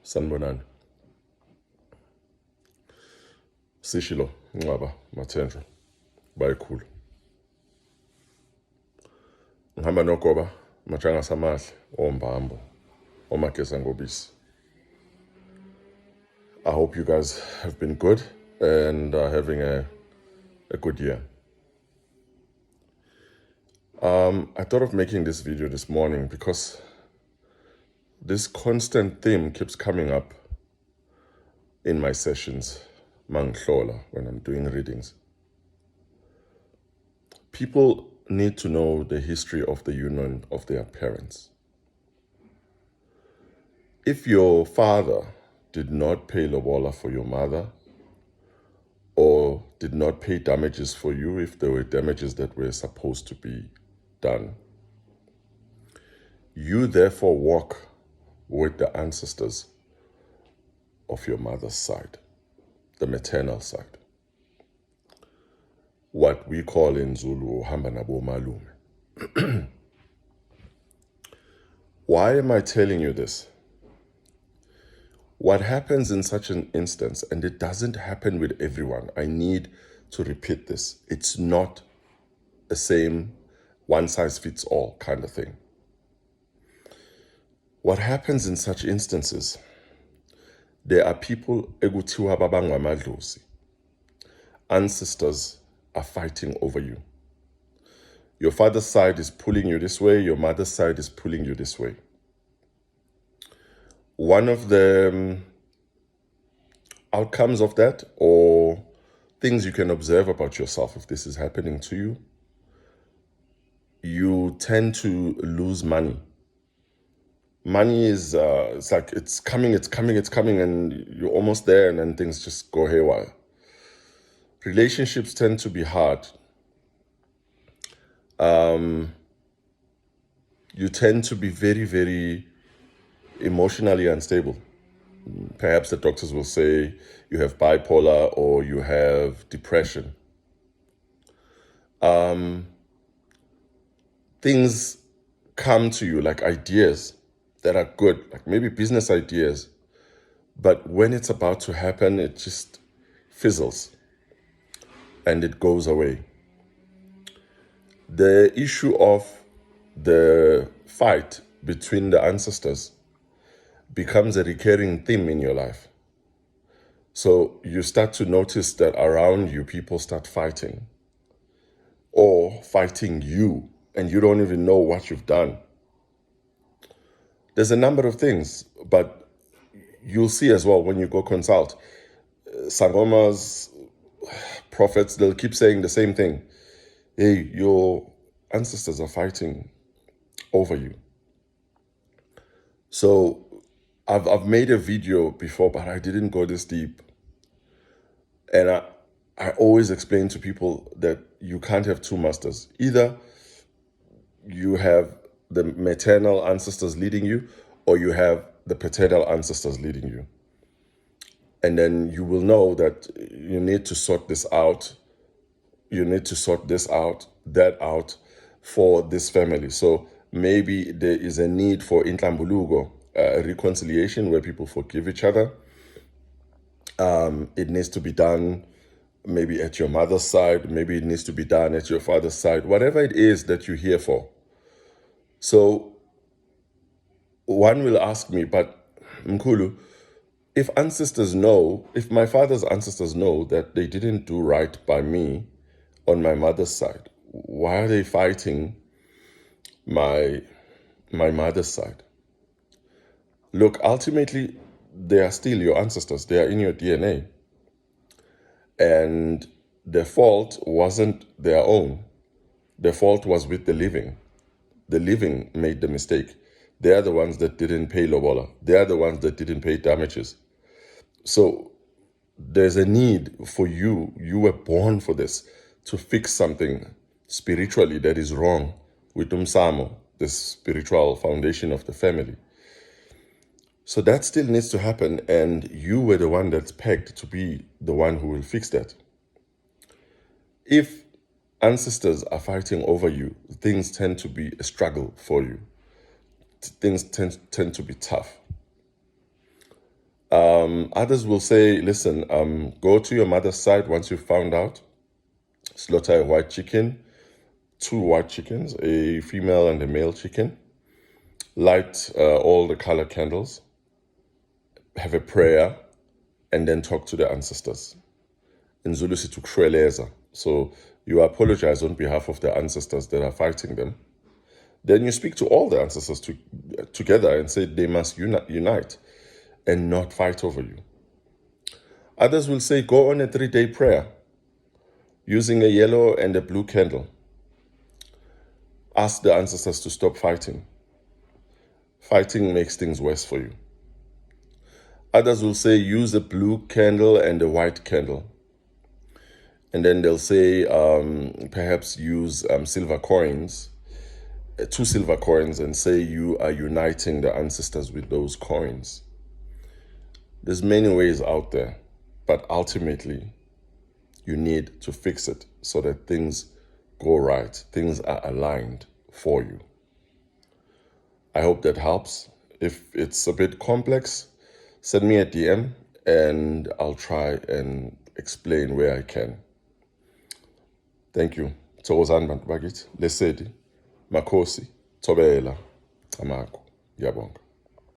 Sanibonani. Sishilo, Ngcwaba, Mathendra, bayikhulu. Ngihamba nogoba, Majanga Samahle, ombambo, omageza ngobisi. I hope you guys have been good and are having a good year. I thought of making this video this morning because this constant theme keeps coming up in my sessions, Manghlola, when I'm doing readings. People need to know the history of the union of their parents. If your father did not pay lobola for your mother, or did not pay damages for you if there were damages that were supposed to be done, you therefore walk with the ancestors of your mother's side, the maternal side. What we call in Zulu, uhamba nabo malume. Why am I telling you this? What happens in such an instance, and it doesn't happen with everyone, I need to repeat this. It's not the same one-size-fits-all kind of thing. What happens in such instances, there are people ekuthiwa babangamadlozi. Ancestors are fighting over you. Your father's side is pulling you this way, your mother's side is pulling you this way. One of the outcomes of that, or things you can observe about yourself if this is happening to you, you tend to lose money. Money is, it's like it's coming, and you're almost there, and then things just go haywire. Relationships tend to be hard. You tend to be very, very emotionally unstable. Perhaps the doctors will say you have bipolar or you have depression. Things come to you like ideas that are good, like maybe business ideas, but when it's about to happen, it just fizzles and it goes away. The issue of the fight between the ancestors becomes a recurring theme in your life. So you start to notice that around you, people start fighting or fighting you, and you don't even know what you've done. There's a number of things, but you'll see as well when you go consult. Sangomas, prophets, they'll keep saying the same thing. Hey, your ancestors are fighting over you. So I've made a video before, but I didn't go this deep. And I always explain to people that you can't have two masters. Either you have the maternal ancestors leading you, or you have the paternal ancestors leading you. And then you will know that you need to sort this out. You need to sort this out, that out for this family. So maybe there is a need for intlambuluko, reconciliation where people forgive each other. It needs to be done maybe at your mother's side, maybe it needs to be done at your father's side, whatever it is that you're here for. So one will ask me, but Mkhulu, if ancestors know, if my father's ancestors know that they didn't do right by me on my mother's side, why are they fighting my mother's side? Look, ultimately, they are still your ancestors. They are in your DNA. And the fault wasn't their own. The fault was with the living. The living made the mistake. They are the ones that didn't pay lobola. They are the ones that didn't pay damages. So there's a need for you. You were born for this, to fix something spiritually that is wrong with umsamo, the spiritual foundation of the family. So that still needs to happen, and you were the one that's pegged to be the one who will fix that. If ancestors are fighting over you, things tend to be a struggle for you. Things tend to be tough. Others will say, listen, go to your mother's side once you've found out, slaughter a white chicken, 2 white chickens, a female and a male chicken, light all the color candles, have a prayer, and then talk to the ancestors. In Zulu, sithi ukushweleza. So you apologize on behalf of the ancestors that are fighting them. Then you speak to all the ancestors together and say they must unite and not fight over you. Others will say, go on a 3-day prayer using a yellow and a blue candle. Ask the ancestors to stop fighting. Fighting makes things worse for you. Others will say, use a blue candle and a white candle. And then they'll say, perhaps use silver coins, 2 silver coins, and say you are uniting the ancestors with those coins. There's many ways out there, but ultimately, you need to fix it so that things go right, things are aligned for you. I hope that helps. If it's a bit complex, send me a DM and I'll try and explain where I can. Thank you. Thokozani bantu bakithi. Lesedi, Makhosi, Thobela, Amako. Ngiyabonga.